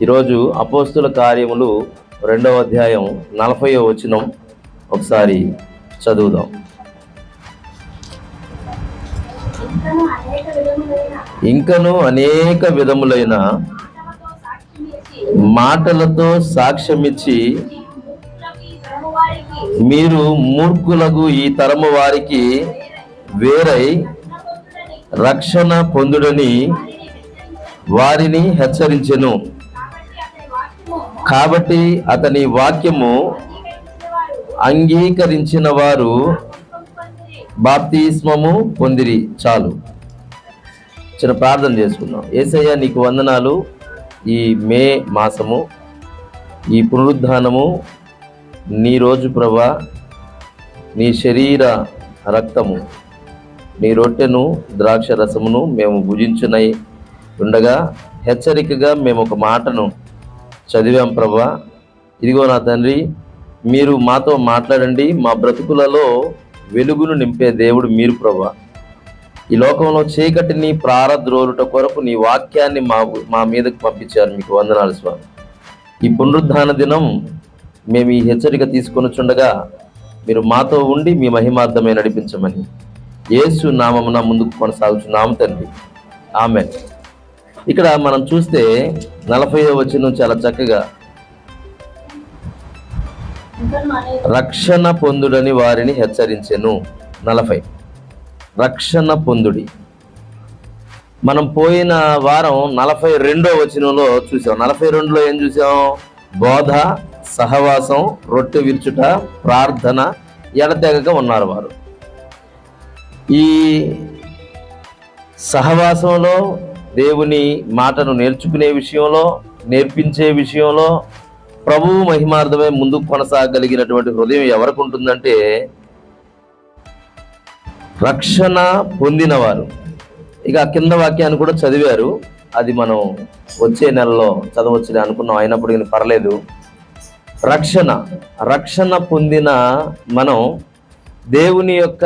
ఈరోజు అపోస్తుల కార్యములు 2వ అధ్యాయం 40వ వచనం ఒకసారి చదువుదాం. ఇంకను అనేక విధములైన మాటలతో సాక్ష్యమిచ్చి మీరు మూర్ఖులకు ఈ తరము వారికి వేరై రక్షణ పొందుడని వారిని హెచ్చరించెను. కాబట్టి అతని వాక్యము అంగీకరించిన వారు బాప్తిస్మము పొందిరి. చాలు, చిన్న ప్రార్థన చేసుకుందాం. యేసయ్య, నీకు వందనాలు. ఈ మే మాసము, ఈ పునరుద్ధానము నీ రోజు ప్రభా, నీ శరీర రక్తము, నీ రొట్టెను ద్రాక్ష రసమును మేము భుజించునై ఉండగా హెచ్చరికగా మేము ఒక మాటను చదివాం ప్రభా. ఇదిగో నా తండ్రి, మీరు మాతో మాట్లాడండి. మా బ్రతుకులలో వెలుగును నింపే దేవుడు మీరు ప్రభా. ఈ లోకంలో చీకటిని ప్రారద్రోలుట కొరకు నీ వాక్యాన్ని మా మీదకు పంపించారు. మీకు వందనాలు స్వామి. ఈ పునరుద్ధాన దినం మేము ఈ హెచ్చరిక తీసుకొని చుండగా మీరు మాతో ఉండి మీ మహిమార్థమే నడిపించమని యేసు నామమున ముందుకు కొనసాగుచున్నాము తండ్రి. ఆమేన్. ఇక్కడ మనం చూస్తే 40వ వచనం చాలా చక్కగా, రక్షణ పొందుడని వారిని హెచ్చరించెను. 40 రక్షణ పొందుడి. మనం పోయిన వారం 42వ వచనంలో చూసాం. 42లో ఏం చూసాం? బోధ, సహవాసం, రొట్టె విరుచుట, ప్రార్థన ఎడతెగక ఉన్నారు వారు. ఈ సహవాసంలో, దేవుని మాటను నేర్చుకునే విషయంలో, నేర్పించే విషయంలో ప్రభువు మహిమార్థమే ముందుకు కొనసాగలిగినటువంటి హృదయం ఎవరికి ఉంటుందంటే రక్షణ పొందినవారు. ఇక కింద వాక్యాన్ని కూడా చదివారు, అది మనం వచ్చే నెలలో చదవచ్చులే అనుకున్నాం, అయినప్పటికీ పర్లేదు. రక్షణ పొందిన మనం దేవుని యొక్క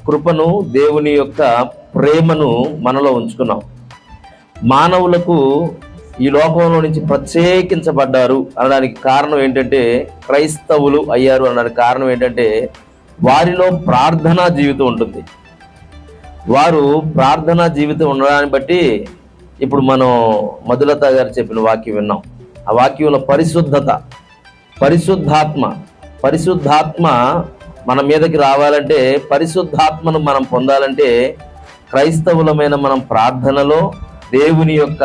కృపను, దేవుని యొక్క ప్రేమను మనలో ఉంచుకున్నాం. మానవులకు ఈ లోకంలో నుంచి ప్రత్యేకించబడ్డారు అనడానికి కారణం ఏంటంటే, క్రైస్తవులు అయ్యారు అనడానికి కారణం ఏంటంటే వారిలో ప్రార్థనా జీవితం ఉంటుంది. వారు ప్రార్థనా జీవితం ఉండడాన్ని బట్టి ఇప్పుడు మనం మధులత గారు చెప్పిన వాక్యం విన్నాం. ఆ వాక్యంలో పరిశుద్ధాత్మ మన మీదకి రావాలంటే, పరిశుద్ధాత్మను మనం పొందాలంటే క్రైస్తవులమైన మనం ప్రార్థనలో దేవుని యొక్క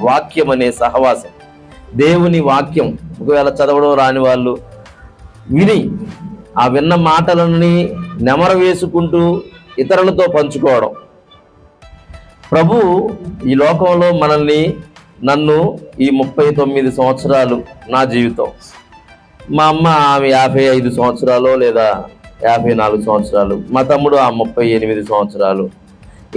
వాక్యం అనే సహవాసం, దేవుని వాక్యం ఒకవేళ చదవడం రాని వాళ్ళు విని ఆ విన్న మాటలని నెమర వేసుకుంటూ ఇతరులతో పంచుకోవడం. ప్రభు ఈ లోకంలో నన్ను ఈ 39 సంవత్సరాలు నా జీవితం, మా అమ్మ ఆమె 55 సంవత్సరాలు లేదా 54 సంవత్సరాలు, మా తమ్ముడు ఆ 38 సంవత్సరాలు,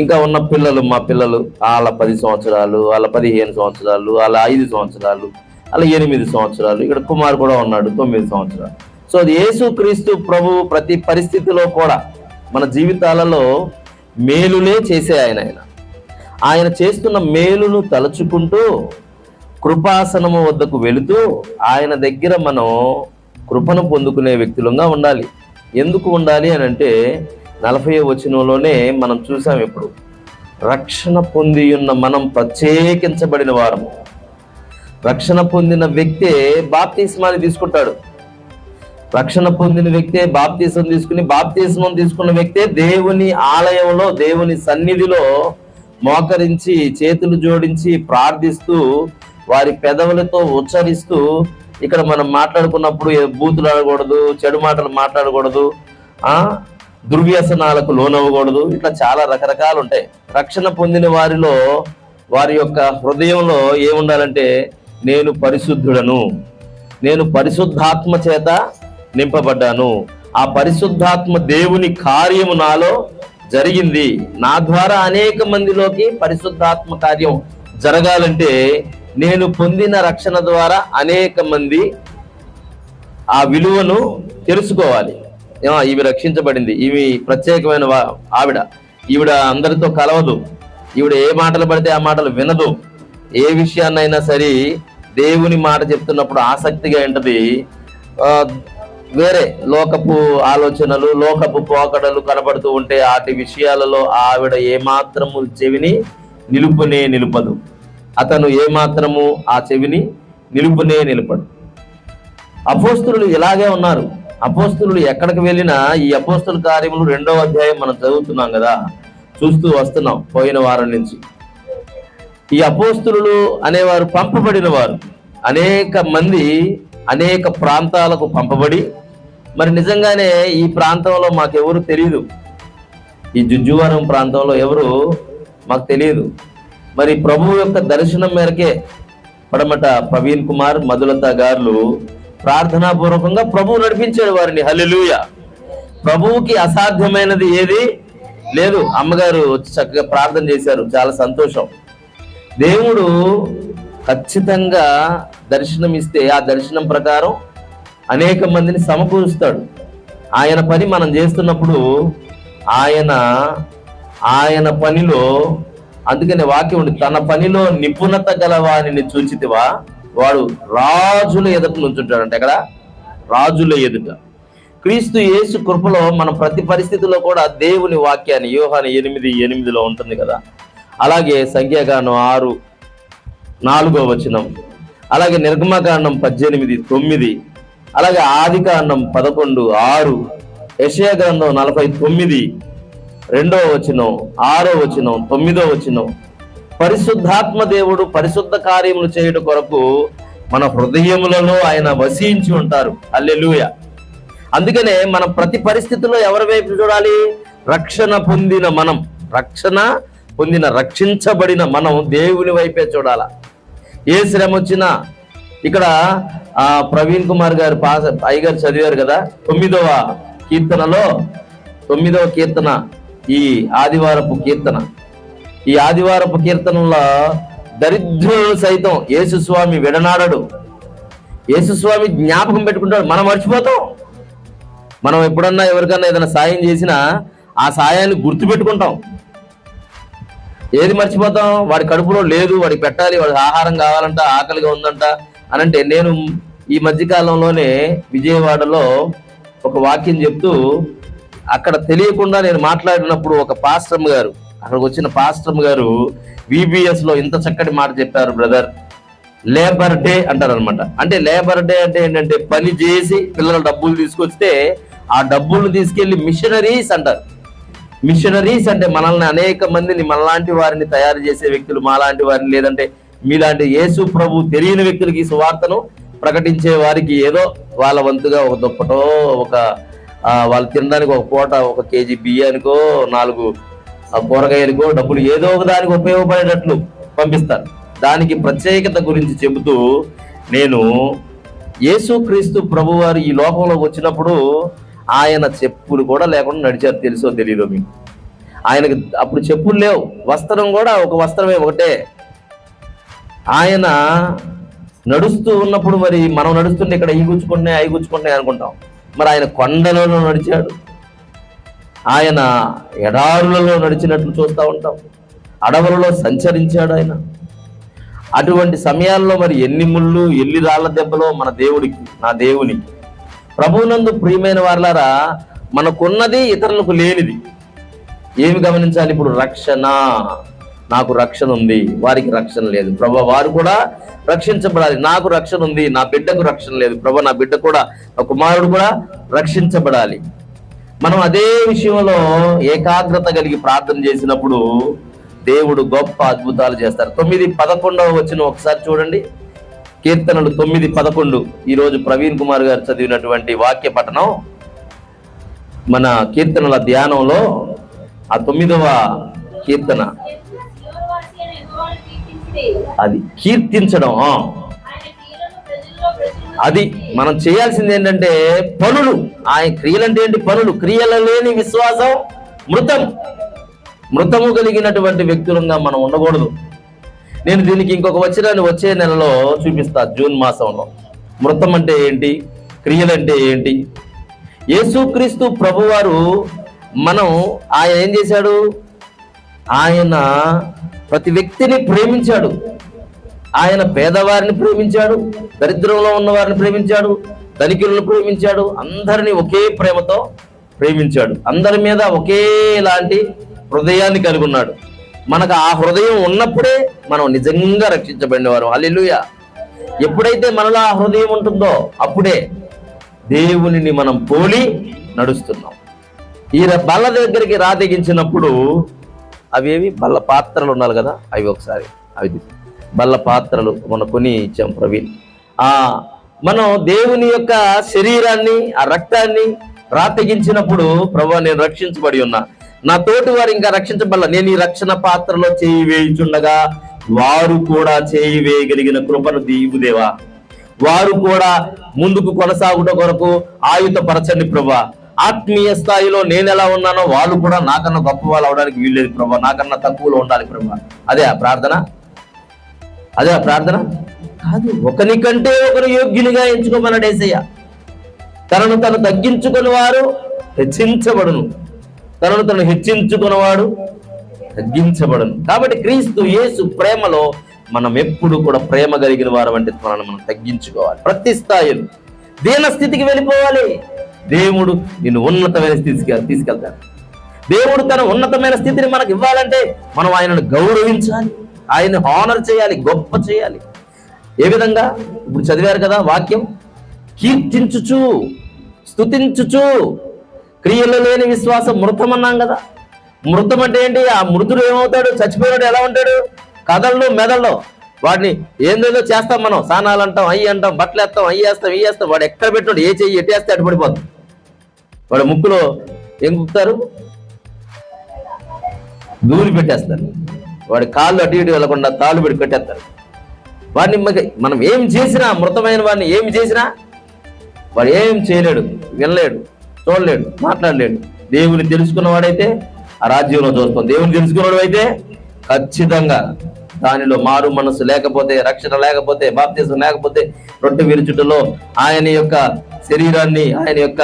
ఇంకా ఉన్న పిల్లలు, మా పిల్లలు వాళ్ళ 10 సంవత్సరాలు, వాళ్ళ 15 సంవత్సరాలు, వాళ్ళ 5 సంవత్సరాలు, అలా 8 సంవత్సరాలు, ఇక్కడ కుమార్ కూడా ఉన్నాడు 9 సంవత్సరాలు. సో అది యేసుక్రీస్తు ప్రభు ప్రతి పరిస్థితిలో కూడా మన జీవితాలలో మేలులే చేసే ఆయన చేస్తున్న మేలును తలుచుకుంటూ కృపాసనము వద్దకు వెళుతూ ఆయన దగ్గర మనం కృపను పొందుకునే వ్యక్తులంగా ఉండాలి. ఎందుకు ఉండాలి అని అంటే 40వ వచనంలోనే మనం చూసాం. ఇప్పుడు రక్షణ పొంది ఉన్న మనం ప్రత్యేకించబడిన వారము. రక్షణ పొందిన వ్యక్తే బాప్తిస్మాన్ని తీసుకుంటాడు. రక్షణ పొందిన వ్యక్తే బాప్తిస్మం తీసుకున్న వ్యక్తే దేవుని ఆలయంలో, దేవుని సన్నిధిలో మోకరించి చేతులు జోడించి ప్రార్థిస్తూ వారి పెదవులతో ఉచ్చరిస్తూ, ఇక్కడ మనం మాట్లాడుకున్నప్పుడు బూతులు ఆడకూడదు, చెడు మాటలు మాట్లాడకూడదు, దుర్వ్యసనాలకు లోనవ్వకూడదు, ఇట్లా చాలా రకరకాలు ఉంటాయి. రక్షణ పొందిన వారిలో వారి యొక్క హృదయంలో ఏముండాలంటే, నేను పరిశుద్ధుడను, నేను పరిశుద్ధాత్మ చేత నింపబడ్డాను, ఆ పరిశుద్ధాత్మ దేవుని కార్యము నాలో జరిగింది, నా ద్వారా అనేక మందిలోకి పరిశుద్ధాత్మ కార్యం జరగాలంటే నేను పొందిన రక్షణ ద్వారా అనేక మంది ఆ విలువను తెలుసుకోవాలి. ఈమె రక్షించబడింది, ఈమె ప్రత్యేకమైన ఈవిడ అందరితో కలవదు, ఈవిడ ఏ మాటలు పడితే ఆ మాటలు వినదు, ఏ విషయాన్నైనా సరే దేవుని మాట చెప్తున్నప్పుడు ఆసక్తిగా ఏంటది, వేరే లోకపు ఆలోచనలు, లోకపు పోకడలు కనబడుతూ ఉంటే వాటి విషయాలలో ఆవిడ ఏమాత్రము చెవిని నిలుపదు. అతను ఏమాత్రము ఆ చెవిని నిలుపడు. అపోస్తులు ఇలాగే ఉన్నారు. అపోస్తులు ఎక్కడికి వెళ్ళినా ఈ అపోస్తుల కార్యములు 2వ అధ్యాయం మనం చదువుతున్నాం కదా, చూస్తూ వస్తున్నాం పోయిన వారం నుంచి. ఈ అపోస్తులు అనేవారు పంపబడిన వారు. అనేక మంది అనేక ప్రాంతాలకు పంపబడి, మరి నిజంగానే ఈ ప్రాంతంలో మాకెవరు తెలియదు, ఈ జుజ్జువరం ప్రాంతంలో ఎవరు మాకు తెలియదు. మరి ప్రభువు యొక్క దర్శనం మేరకే పడమట ప్రవీణ్ కుమార్, మధులత గారు ప్రార్థనాపూర్వకంగా ప్రభువు నడిపించాడు వారిని. హల్లెలూయా. ప్రభువుకి అసాధ్యమైనది ఏది లేదు. అమ్మగారు వచ్చి చక్కగా ప్రార్థన చేశారు, చాలా సంతోషం. దేవుడు ఖచ్చితంగా దర్శనం ఇస్తే ఆ దర్శనం ప్రకారం అనేక మందిని సమకూరుస్తాడు. ఆయన పని మనం చేస్తున్నప్పుడు ఆయన పనిలో, అందుకనే వాక్యం ఉంది, తన పనిలో నిపుణత గల వారిని చూచితివా వాడు రాజుల ఎదుట నుంచుంటాడంట. ఎక్కడ? రాజుల ఎదుట. క్రీస్తు యేసు కృపలో మనం ప్రతి పరిస్థితిలో కూడా దేవుని వాక్యాన్ని, యోహాను 8:8 ఉంటుంది కదా, అలాగే సంఖ్యాకాండం 6:4 వచనం, అలాగే నిర్గమకాండం 18:9, అలాగే ఆదికాండం 11:6, యెషయా గ్రంథం 49:2 వచనం, 6 వచనం, 9 వచనం. పరిశుద్ధాత్మ దేవుడు పరిశుద్ధ కార్యములు చేయడం కొరకు మన హృదయములలో ఆయన వసించి ఉంటారు. హల్లెలూయా. అందుకనే మనం ప్రతి పరిస్థితుల్లో ఎవరి వైపు చూడాలి? రక్షణ పొందిన రక్షించబడిన మనం దేవుని వైపే చూడాల. ఏ శ్రమ వచ్చినా, ఇక్కడ ప్రవీణ్ కుమార్ గారు అయ్యగారు చదివారు కదా 9వ కీర్తనలో, 9వ కీర్తన, ఈ ఆదివారపు కీర్తన. ఈ ఆదివారపు కీర్తనలో దరిద్రులు సైతం యేసుస్వామి విడనాడడు. యేసుస్వామి జ్ఞాపకం పెట్టుకుంటాడు. మనం మర్చిపోతాం. మనం ఎప్పుడన్నా ఎవరికన్నా ఏదైనా సాయం చేసినా ఆ సాయాన్ని గుర్తుపెట్టుకుంటాం. ఏది మర్చిపోతాం? వాడి కడుపులో లేదు, వాడికి పెట్టాలి, వాడికి ఆహారం కావాలంట, ఆకలిగా ఉందంట అని అంటే. నేను ఈ మధ్యకాలంలోనే విజయవాడలో ఒక వాక్యం చెప్తూ, అక్కడ తెలియకుండా నేను మాట్లాడినప్పుడు ఒక పాస్టమ్ గారు, అక్కడికి వచ్చిన పాస్టమ్ గారు VBS లో ఇంత చక్కటి మాట చెప్పారు. బ్రదర్, లేబర్ డే అంటారు అనమాట. అంటే లేబర్ డే అంటే ఏంటంటే, పని చేసి పిల్లల డబ్బులు తీసుకొస్తే ఆ డబ్బులు తీసుకెళ్లి మిషనరీస్ అంటారు. మిషనరీస్ అంటే మనల్ని, అనేక మందిని, మనలాంటి వారిని తయారు చేసే వ్యక్తులు, మాలాంటి వారిని, లేదంటే మీలాంటి యేసు ప్రభు తెలియని వ్యక్తులకి సువార్తను ప్రకటించే వారికి ఏదో వాళ్ళ వంతుగా ఒక దుప్పటో, ఒక వాళ్ళు తినడానికి ఒక పూట, ఒక కేజీ బియ్యానికో, 4 కూరగాయలకో డబ్బులు ఏదో ఒక దానికి ఉపయోగపడేటట్లు పంపిస్తారు. దానికి ప్రత్యేకత గురించి చెబుతూ, నేను యేసుక్రీస్తు ప్రభువారు ఈ లోకంలోకి వచ్చినప్పుడు ఆయన చెప్పులు కూడా లేకుండా నడిచారు. తెలుసో తెలీదో మీకు? ఆయనకి అప్పుడు చెప్పులు లేవు, వస్త్రం కూడా ఒక వస్త్రమే, ఒకటే. ఆయన నడుస్తూ ఉన్నప్పుడు, మరి మనం నడుస్తుంటే ఇక్కడ ఈ గుచ్చుకుంటున్నాయి అనుకుంటాం. మరి ఆయన కొండలలో నడిచాడు, ఆయన ఎడారులలో నడిచినట్లు చూస్తూ ఉంటాం, అడవులలో సంచరించాడు ఆయన. అటువంటి సమయాల్లో మరి ఎన్ని ముళ్ళు, ఎన్ని రాళ్ల దెబ్బలో మన దేవుడికి, నా దేవునికి. ప్రభువునందు ప్రియమైన వారలారా, మనకున్నది ఇతరులకు లేనిది. ఏమి గమనించాలి? ఇప్పుడు రక్షణ, నాకు రక్షణ ఉంది, వారికి రక్షణ లేదు. ప్రభు వారు కూడా రక్షించబడాలి. నాకు రక్షణ ఉంది, నా బిడ్డకు రక్షణ లేదు. ప్రభు నా బిడ్డ కూడా, నా కుమారుడు కూడా రక్షించబడాలి. మనం అదే విషయంలో ఏకాగ్రత కలిగి ప్రార్థన చేసినప్పుడు దేవుడు గొప్ప అద్భుతాలు చేస్తారు. 9:11 వచనం ఒకసారి చూడండి. కీర్తనలు 9:11. ఈరోజు ప్రవీణ్ కుమార్ గారు చదివినటువంటి వాక్య పఠనం మన కీర్తనల ధ్యానంలో ఆ 9వ కీర్తన, అది కీర్తించడం. అది మనం చేయాల్సింది ఏంటంటే పనులు. ఆయన క్రియలంటే ఏంటి? పనులు. క్రియలు లేని విశ్వాసం మృతము కలిగినటువంటి వ్యక్తులంగా మనం ఉండకూడదు. నేను దీనికి ఇంకొక వచనాన్ని వచ్చే నెలలో చూపిస్తా, జూన్ మాసంలో. మృతం అంటే ఏంటి, క్రియలంటే ఏంటి? యేసుక్రీస్తు ప్రభువారు ఆయన ఏం చేశాడు? ఆయన ప్రతి వ్యక్తిని ప్రేమించాడు. ఆయన పేదవారిని ప్రేమించాడు, దరిద్రంలో ఉన్న వారిని ప్రేమించాడు, ధనికులను ప్రేమించాడు, అందరినీ ఒకే ప్రేమతో ప్రేమించాడు. అందరి మీద ఒకేలాంటి హృదయాన్ని కలిగి ఉన్నాడు. మనకు ఆ హృదయం ఉన్నప్పుడే మనం నిజంగా రక్షించబడినవారు. హల్లెలూయా. ఎప్పుడైతే మనలో ఆ హృదయం ఉంటుందో అప్పుడే దేవునిని మనం పోలి నడుస్తున్నాం. ఈ బల్ల దగ్గరికి రాదెగించినప్పుడు అవేవి బల్ల పాత్రలు ఉండాలి కదా, అవి ఒకసారి అవి బల్ల పాత్రలు మనం కొని ఇచ్చాం ప్రవీణ్. మనం దేవుని యొక్క శరీరాన్ని, ఆ రక్తాన్ని రాతెగించినప్పుడు ప్రభువా నేను రక్షించబడి ఉన్నా, నా తోటి వారు ఇంకా రక్షించబడాల, నేను ఈ రక్షణ పాత్రలో చేయి వేయుచుండగా వారు కూడా చేయి వేయగలిగిన కృపను దీవుదేవా, వారు కూడా ముందుకు కొనసాగుట కొరకు ఆయుధపరచండి ప్రభువా. ఆత్మీయ స్థాయిలో నేను ఎలా ఉన్నానో వాళ్ళు కూడా నాకన్నా గొప్ప వాళ్ళు అవడానికి వీల్లేదు ప్రభువా, నాకన్నా తక్కువలో ఉండాలి ప్రభువా. అదే ఆ ప్రార్థన, అదే ఆ ప్రార్థన కాదు. ఒకరికంటే ఒకరు యోగ్యునిగా ఎంచుకోమన్నాడు యేసయ్య. తనను తను తగ్గించుకుని వారు హెచ్చించబడును, తనను తను హెచ్చించుకున్నవాడు తగ్గించబడును. కాబట్టి క్రీస్తు యేసు ప్రేమలో మనం ఎప్పుడు కూడా ప్రేమ కలిగిన వారు అంటే మనం తగ్గించుకోవాలి. ప్రతి స్థాయిలో దీన స్థితికి వెళ్ళిపోవాలి. దేవుడు నిన్ను ఉన్నతమైన స్థితికి తీసుకెళ్తాడు. దేవుడు తన ఉన్నతమైన స్థితిని మనకు ఇవ్వాలంటే మనం ఆయనను గౌరవించాలి, ఆయన్ని హానర్ చేయాలి, గొప్ప చేయాలి. ఏ విధంగా? ఇప్పుడు చదివారు కదా వాక్యం, కీర్తించుచు స్తుతించుచు. క్రియలు లేని విశ్వాసం మృతం అన్నాం కదా. మృతం అంటే ఏంటి? ఆ మృతుడు ఏమవుతాడు? చచ్చిపోయినాడు ఎలా ఉంటాడు? కథల్లో మెదల్లో వాడిని ఏందేదో చేస్తాం మనం, స్నానాలు అంటాం, అయ్యి అంటాం, బట్టలు వేస్తాం, అయ్యి వేస్తాం, ఇవి వేస్తాం. వాడు ఎక్కడ పెట్టాడు, ఏ చెయ్యి ఎట్టేస్తే అటు పడిపోతాం. వాడు ముక్కులో ఏం కుప్తారు? దూరి పెట్టేస్తారు. వాడి కాళ్ళు అటు ఇటు వెళ్లకుండా తాళ్ళు పెట్టి కట్టేస్తారు. వాడిని మనం ఏం చేసినా, మృతమైన వాడిని ఏం చేసినా వాడు ఏం చేయలేడు, వినలేడు, చూడలేడు, మాట్లాడలేడు. దేవుని తెలుసుకున్నవాడైతే ఆ రాజ్యంలో చూస్తాం. దేవుని తెలుసుకున్నవాడు అయితే ఖచ్చితంగా దానిలో మారు మనసు లేకపోతే, రక్షణ లేకపోతే, బాప్తిజం లేకపోతే, రొట్టె విరుచుటలో ఆయన యొక్క శరీరాన్ని, ఆయన యొక్క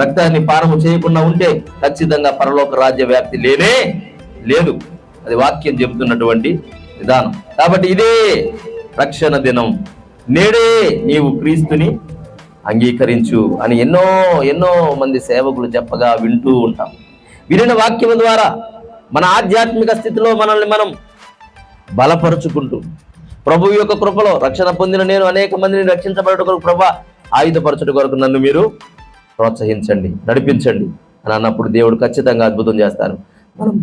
రక్తాన్ని పారము చేయకుండా ఉంటే ఖచ్చితంగా పరలోక రాజ్య వ్యాప్తి లేనే లేదు. అది వాక్యం చెబుతున్నటువంటి విధానం. కాబట్టి ఇదే రక్షణ దినం. నేడే నీవు క్రీస్తుని అంగీకరించు అని ఎన్నో ఎన్నో మంది సేవకులు చెప్పగా వింటూ ఉంటాం. వినిన వాక్యం ద్వారా మన ఆధ్యాత్మిక స్థితిలో మనల్ని మనం బలపరుచుకుంటూ ప్రభు యొక్క కృపలో రక్షణ పొందిన నేను అనేక మందిని రక్షించబడట కొరకు ప్రభా ఆయుధపరచుట కొరకు నన్ను మీరు ప్రోత్సహించండి, నడిపించండి అని అన్నప్పుడు దేవుడు ఖచ్చితంగా అద్భుతం చేస్తారు. మనం